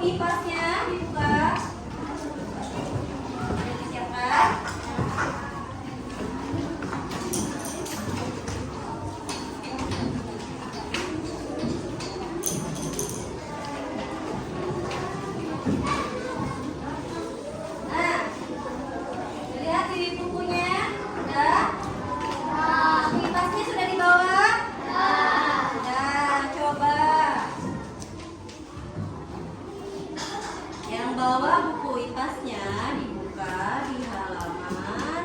IPAS-nya dibuka. Sudah disiapkan? Nah, lihat di bukunya. Sudah? IPAS-nya sudah dibawa? Sudah, coba. Yang bawa buku IPAS-nya dibuka di halaman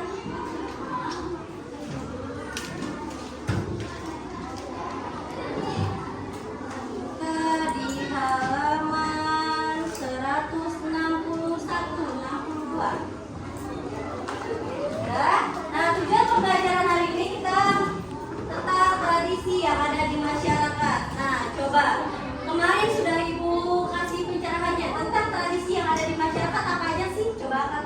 di halaman 161, 62. Ya. Nah, tujuan pembelajaran hari ini kita tentang tradisi yang ada di masyarakat. Nah, coba kemarin sudah Ibu kasih pencerahannya tentang tradisi yang ada di masyarakat apa aja sih? Coba angkat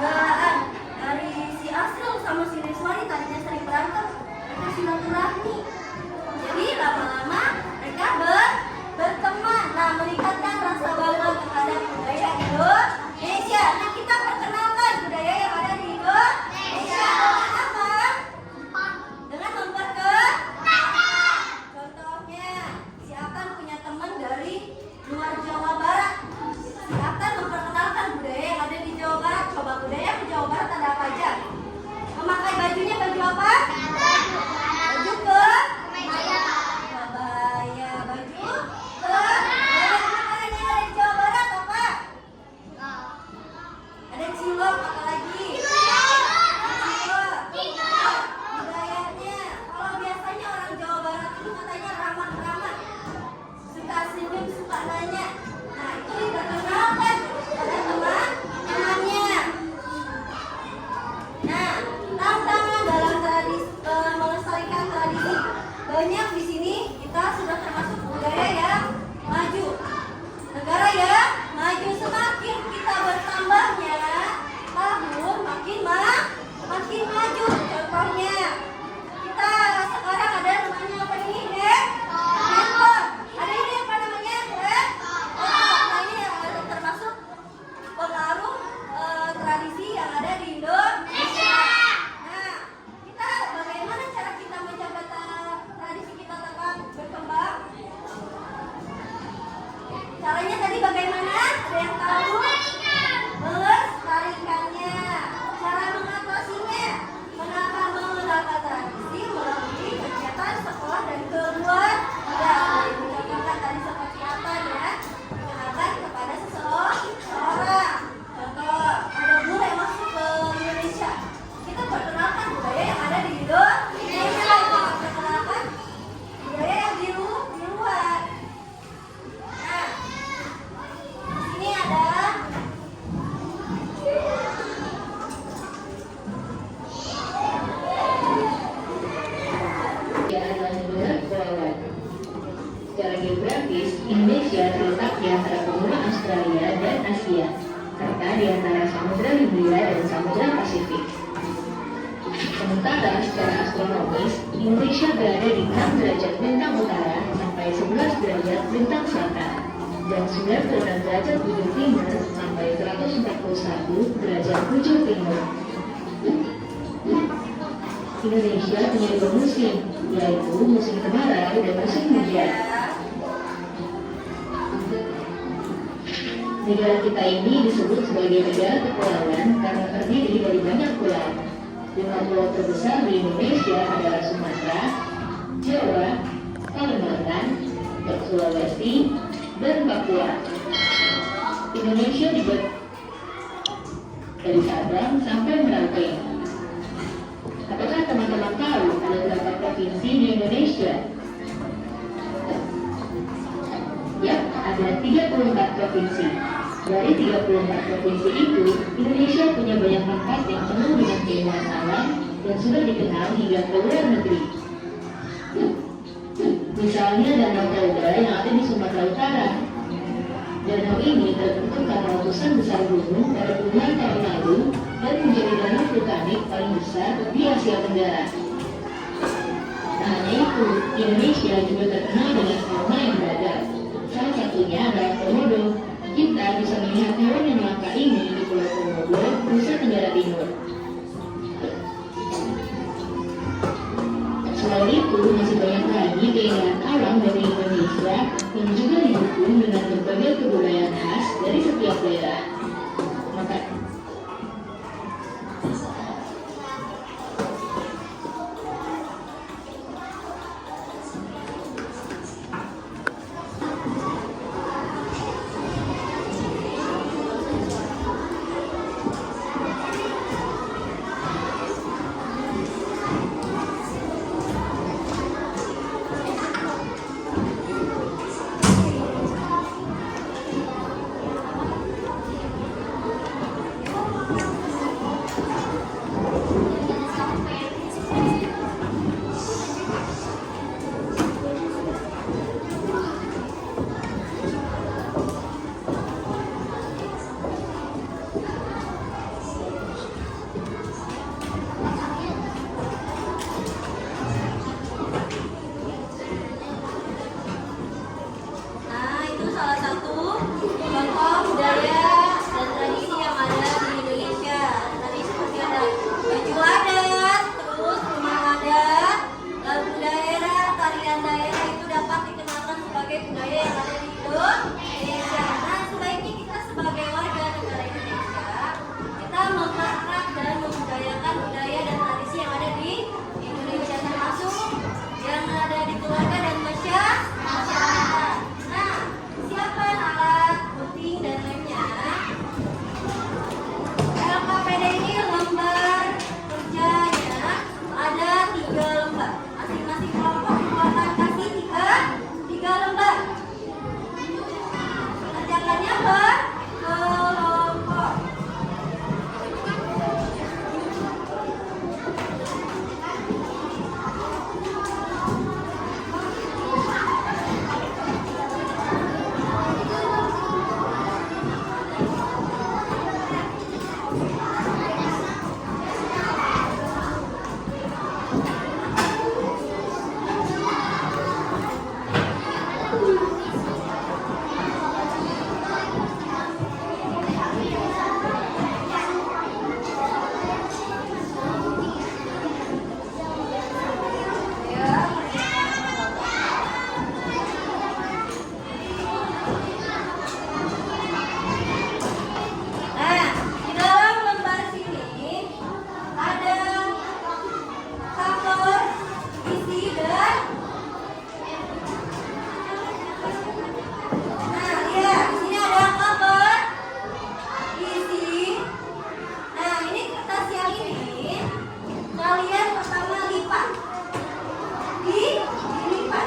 Dari si Asrul sama si Rizwani tadinya sering berantem, mereka silaturahmi. Jadi lama-lama mereka berteman. Nah, meningkatkan rasa bangga terhadap budaya Indonesia. Nah, kita perkenalkan budaya yang ada di Indonesia. Dengan apa? Dengan memperkenalkan. Contohnya, si Akan punya teman dari luar Jawa Barat. Si Akan memperkenalkan budaya yang ada di Jawa Barat. Coba budaya di Jawa Barat ada apa aja? Memakai bajunya baju apa? Baju kebaya. Baju makanan yang ada di Jawa Barat apa? Ada cilok, apa lagi? Cilok. Budayanya, kalau biasanya orang Jawa Barat itu katanya ramah-ramah, suka senyum, suka nanya. Nah, itu diperkenalkan pada teman-temannya. Nah, tantangan dalam melestarikan tradisi. Banyak di sini kita sudah termasuk budaya yang maju. Negara yang maju, semakin kita bertambahnya tahun makin maju. Contohnya kita sekarang ada namanya apa ini? Handphone. Ada ini apa namanya? Nah, ini termasuk pengaruh tradisi yang ada di Indonesia. Nah, kita bagaimana cara kita menjaga tradisi kita tetap berkembang? Caranya tadi bagaimana? Ada yang tahu? Melestarikannya. Cara mengatasinya. Mengenalkan tradisi melalui kegiatan sekolah dan keluarga. Mencontohkan tadi seperti apa ya? Mengenalkan kepada seseorang. Contoh, ada bule yang masuk ke Indonesia. Kita perkenalkan budaya yang ada di Indonesia. Perkenalkan budaya yang di luar. Nah, ini ada secara geografis, Indonesia terletak di antara benua Australia dan Asia, serta di antara Samudra Hindia dan Samudra Pasifik. Sementara secara astronomis, Indonesia berada di 6 derajat bintang utara sampai 11 derajat bintang selatan, dan 96 derajat bujur timur sampai 141 derajat bujur timur. Indonesia punya 2 musim, yaitu musim kemarau dan musim hujan. Negara kita ini disebut sebagai negara kepulauan karena terdiri dari banyak pulau. 5 pulau terbesar di Indonesia adalah Sumatera, Jawa, Kalimantan, Sulawesi, dan Papua. Indonesia dibuat dari Sabang sampai Merauke. Apakah teman-teman tahu ada berapa provinsi di Indonesia? Ya, ada 34 provinsi. Dari 34 provinsi itu, Indonesia punya banyak tempat yang penuh dengan keindahan alam dan sudah dikenal hingga ke luar negeri. Misalnya Danau Toba yang ada di Sumatera Utara. Danau ini terbentuk karena letusan besar gunung pada puluhan tahun lalu dan menjadi danau vulkanik paling besar di Asia Tenggara. Tak hanya itu, Indonesia juga terkenal dengan fauna yang beragam. Salah satunya adalah komodo. Kita bisa melihat hewan yang langka ini di Pulau Komodo, Nusa Tenggara Timur. Selain itu, masih banyak lagi keindahan alam dari Indonesia yang juga didukung dengan berbagai kebudayaan khas dari setiap daerah. Maka salah satu contoh budaya dan tradisi yang ada di Indonesia. Tadi seperti ada baju adat, terus rumah adat, lagu daerah, tarian daerah itu dapat dikenalkan sebagai budaya yang ada di Indonesia. Nah, sebaiknya kita sebagai warga negara Indonesia, kita mengangkat dan membudayakan budaya dan tradisi yang ada di Indonesia, termasuk yang ada di keluarga dan masyarakat. Nah, siapkan alat, gunting, dan lemnya. LKPD ini lembar kerjanya ada 3 lembar. Masing-masing kelompok akan kasih 3 lembar. Kerjakannya berkelompok. Nah, di dalam lembar sini ada cover, isi, dan nah, lihat di sini ada cover, isi. Nah, ini kertas yang ini kalian pertama lipat, dilipat.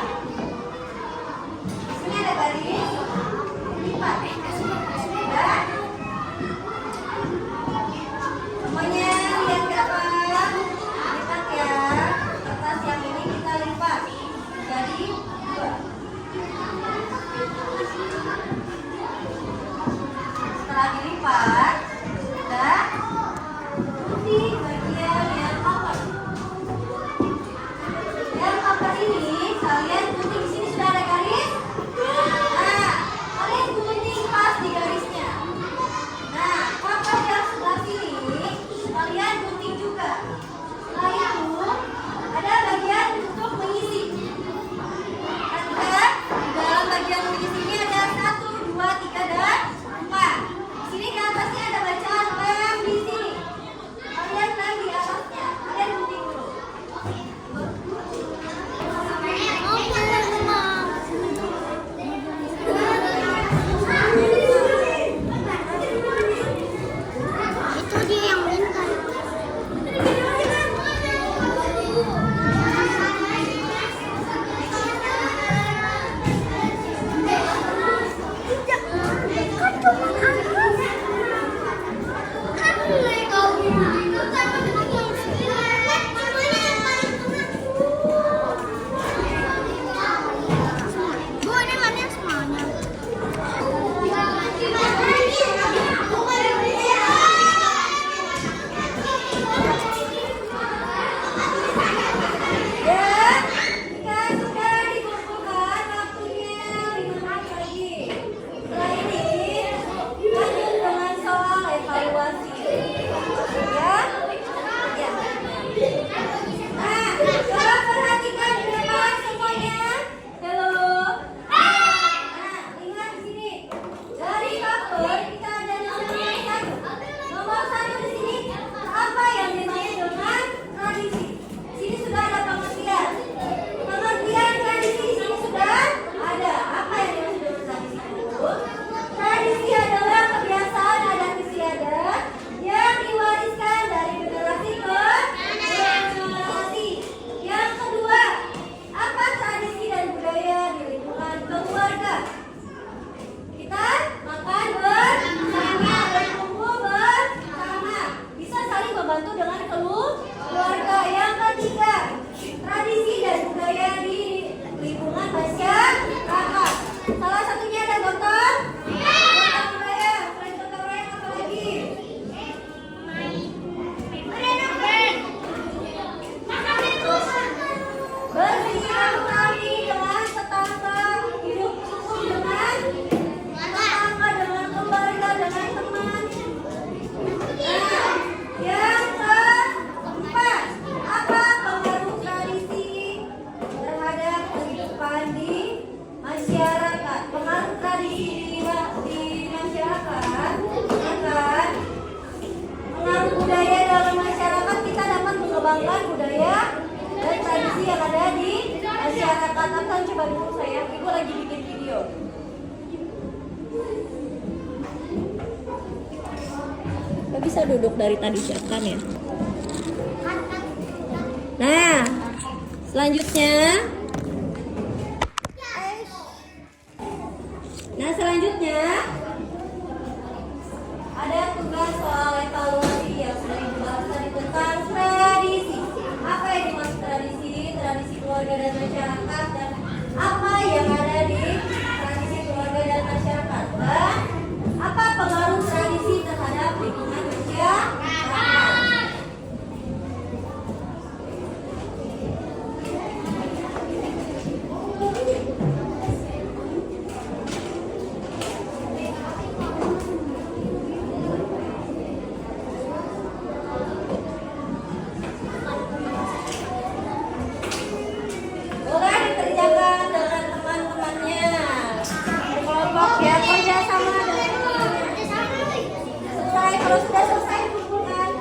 Di sini ada garis, lipat. Dan semuanya lihat ke depan, lipat ya. Kertas yang ini kita lipat jadi 2. Setelah dilipat, kita gunting bagian yang cover. Yang cover ini kalian gunting, di sini sudah ada garis. Nah, kalian gunting pas di garisnya. Nah, cover yang sebelah sini kalian gunting juga. Setelah itu ada bagian untuk mengisi. Perhatikan, di dalam bagian mengisi ini ada 1, 2, 3, dan 4. Di sini di atasnya budaya dalam masyarakat, kita dapat mengembangkan budaya dan tradisi yang ada di masyarakat. Aksan, coba dulu saya, ibu lagi bikin video. Gak bisa duduk dari tadi siapkan ya. Nah, selanjutnya. Nah, selanjutnya ada tugas soal evaluasi yang sudah dibahas tadi tentang tradisi. Apa yang dimaksud tradisi? Tradisi keluarga dan masyarakat, dan apa yang ada di tradisi keluarga dan masyarakat, dan apa pengaruh tradisi terhadap lingkungan masyarakat. Boleh dikerjakan dengan teman-temannya. Berkelompok ya, kerja sama dengan teman-temannya. Selesai, kalau sudah selesai kumpulkan.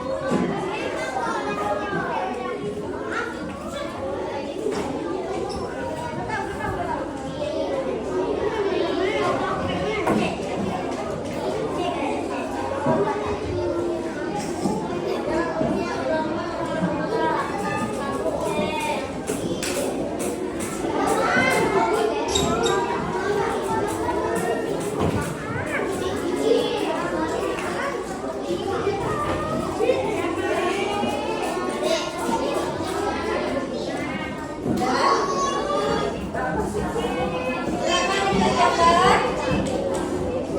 Silakan dikerjakan.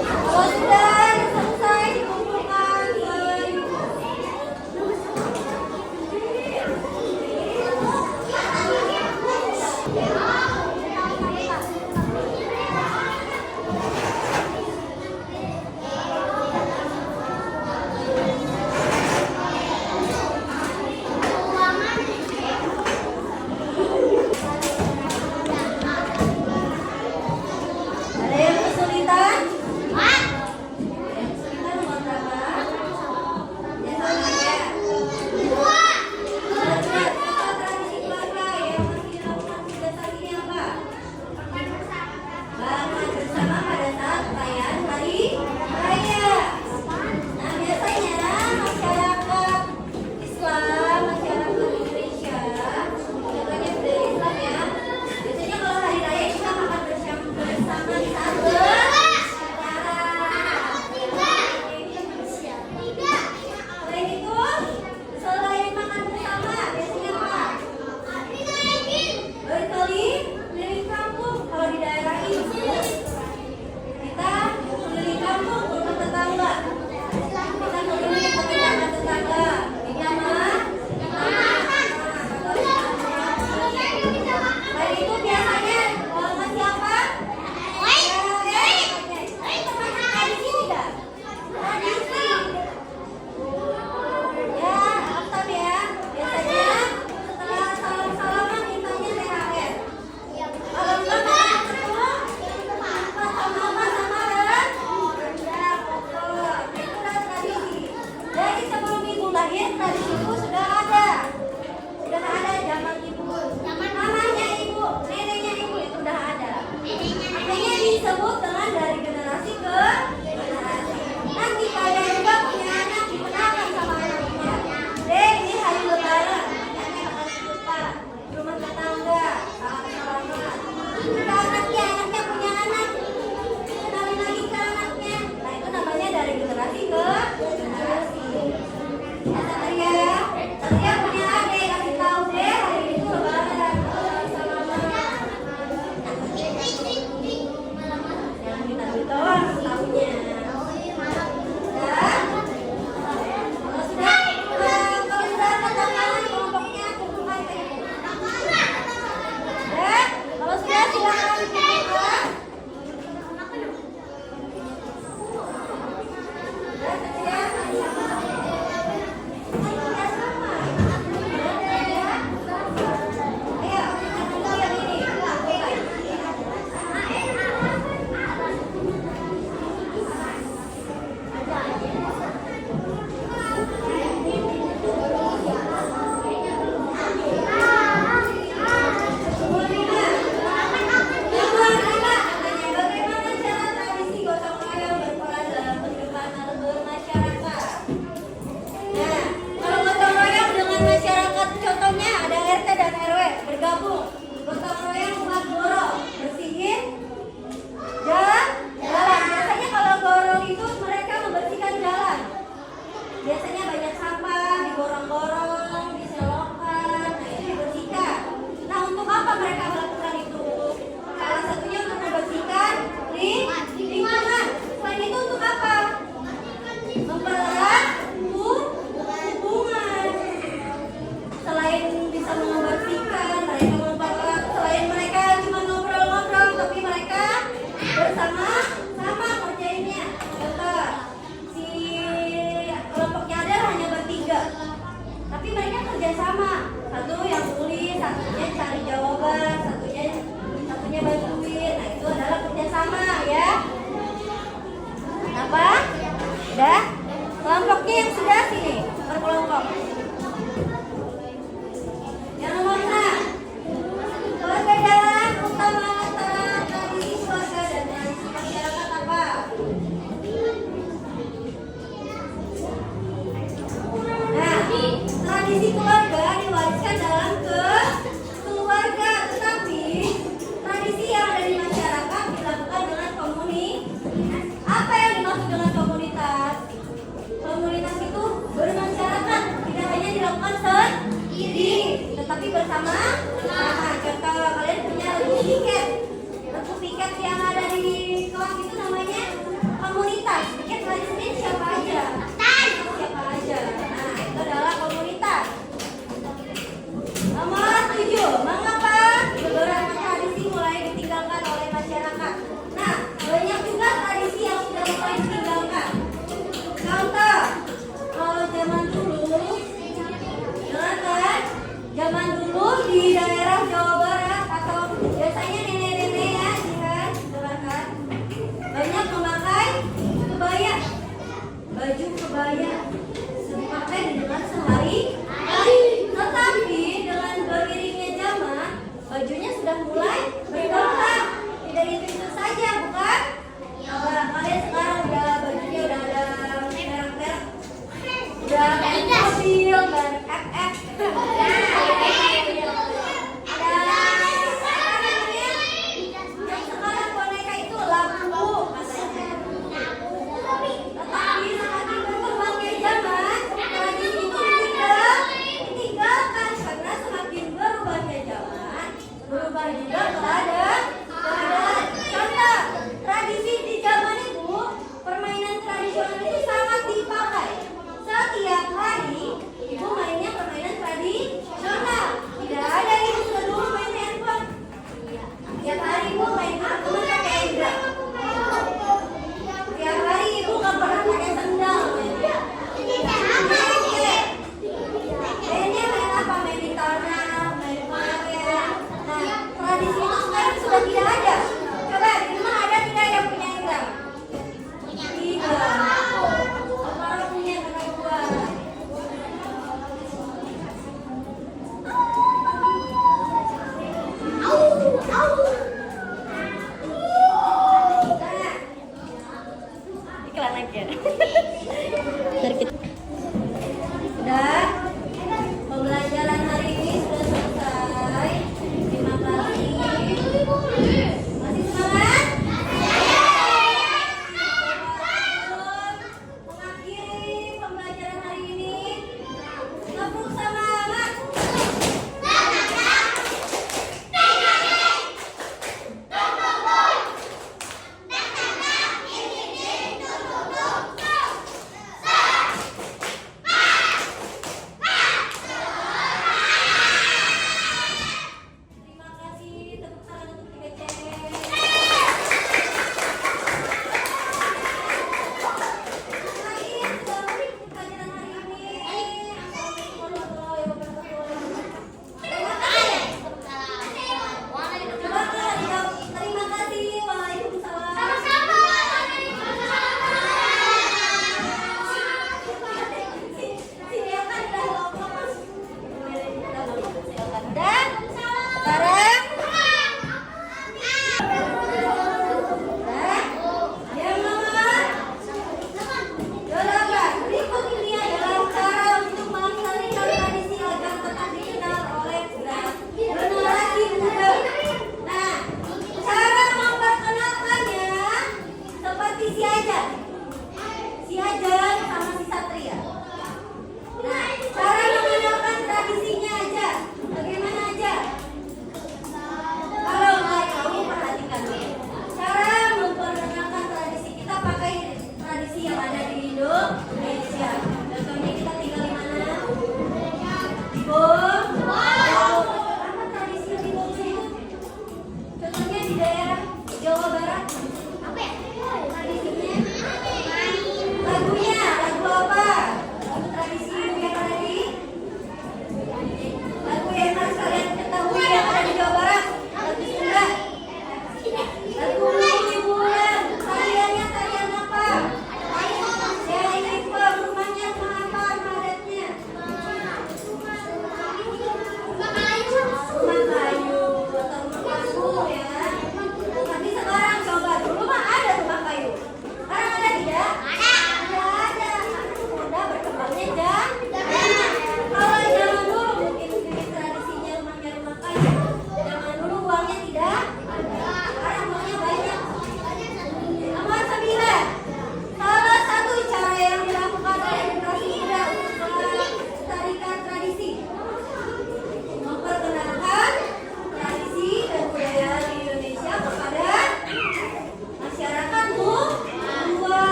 Kalau sudah selesai dikumpulkan ke ada yang kesulitan? Yang kesulitan nomor berapa? Ya sama ya. Benar, apa tradisi keluarga yang masih dilakukan hingga saat ini apa? Makan bersama pada saat perayaan hari raya. Nah, biasanya masyarakat Islam, masyarakat Indonesia, contohnya budaya Islam ya. Biasanya kalau hari raya kita makan bersama di saat selain itu, selain makan bersama, biasanya apa? Berkeliling keliling kampung. Kalau di daerah ini kita keliling kampung untuk tetangga. Kita keliling ke tetangga. Ini apa? Selain itu biasanya kalau masih apa? Tradisi tidak? Tradisi. Ya, Aksan ya. Biasanya setelah salam-salaman mintanya THR. Kalau enggak makan dulu, sama-sama dan ya pokok. Itu adalah tradisi. Dari sebelum ibu lahir, tradisi itu sudah ada. Sudah ada zaman ibu. Mamanya ibu, neneknya ibu itu sudah ada. Makanya disebut dengan dari generasi ke generasi. Nanti kalian juga punya anak, dikenalkan sama anaknya. Dek, ini hari lebaran. Anaknya akan suka rumah tetangga, salam-salaman. Kita anaknya punya anak, kenalin lagi ke anaknya. Nah, itu namanya dari generasi ke generasi. Ya, Satria. Satria punya adik, kasih tahu deh hari itu lebaran. Salam-salaman. Ya, bersama. Nah, contoh kalian punya bentuk piket. Bentuk piket yang ada di kelas itu namanya komunitas. Piket hari Senin siapa aja? Siapa aja? Nah, itu adalah komunitas. Nomor 7, mengapa beberapa tradisi mulai ditinggalkan oleh masyarakat? Nah, banyak juga tradisi yang sudah mulai ditinggalkan. Contoh, kalau zaman dulu, dengarkan, zaman dulu di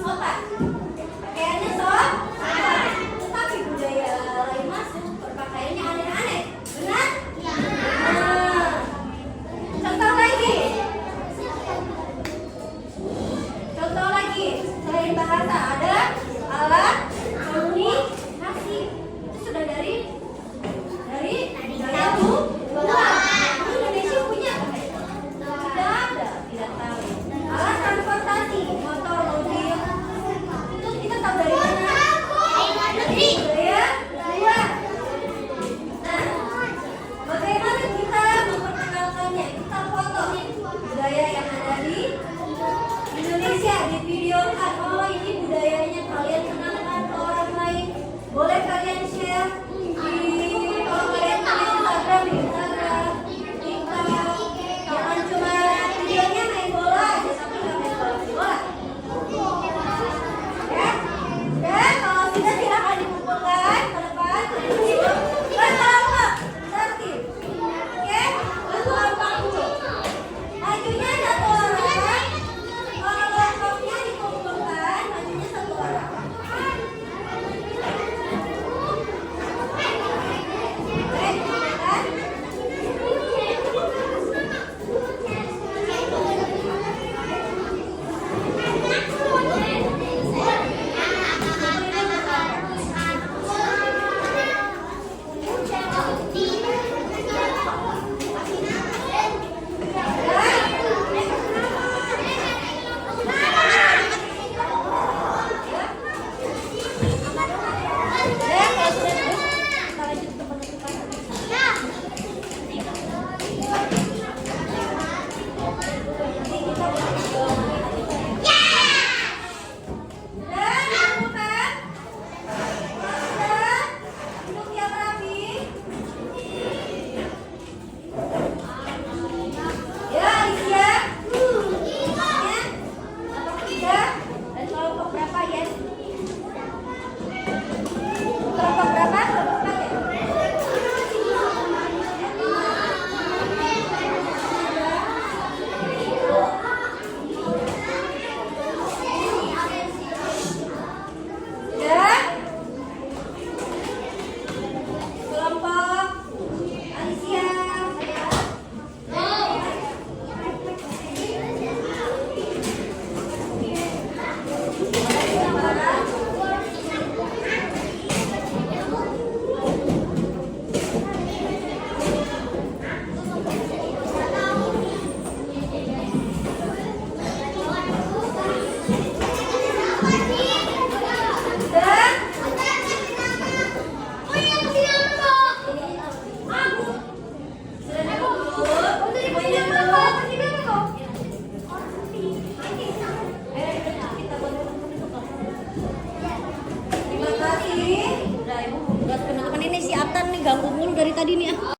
sopan. Pakaiannya sopan. Tetapi budaya lain masuk, berpakaiannya aneh-aneh. Benar? Nah, contoh lagi. Contoh lagi. Selain bahasa ada alat komunikasi. Itu sudah dari budaya luar. Indonesia punya apa? Tidak ada, tidak tahu. Alat transportasi, motor, mobil. Itu kita tahu dari mana? Budaya luar. Nah, bagaimana kita memperkenalkannya? Kita foto budaya yang ada di Indonesia, divideokan. Oh, ini budayanya, kalian kenalkan ke orang lain. Boleh kalian share di, kalau kalian punya Instagram, di Instagram, TikTok. Jangan cuma videonya main bola aja, tapi nggak main bola. Ya, dan kalau sudah silakan dikumpulkan ke depan. Berkelompok, tertib. Oke, berkelompok dulu. Majunya satu orang. Kalau kelompoknya dikumpulkan, majunya satu orang. Baik, kan? Terima kasih. Udah, Ibu tugas teman-teman ini si Atan nih ganggu mulu dari tadi nih.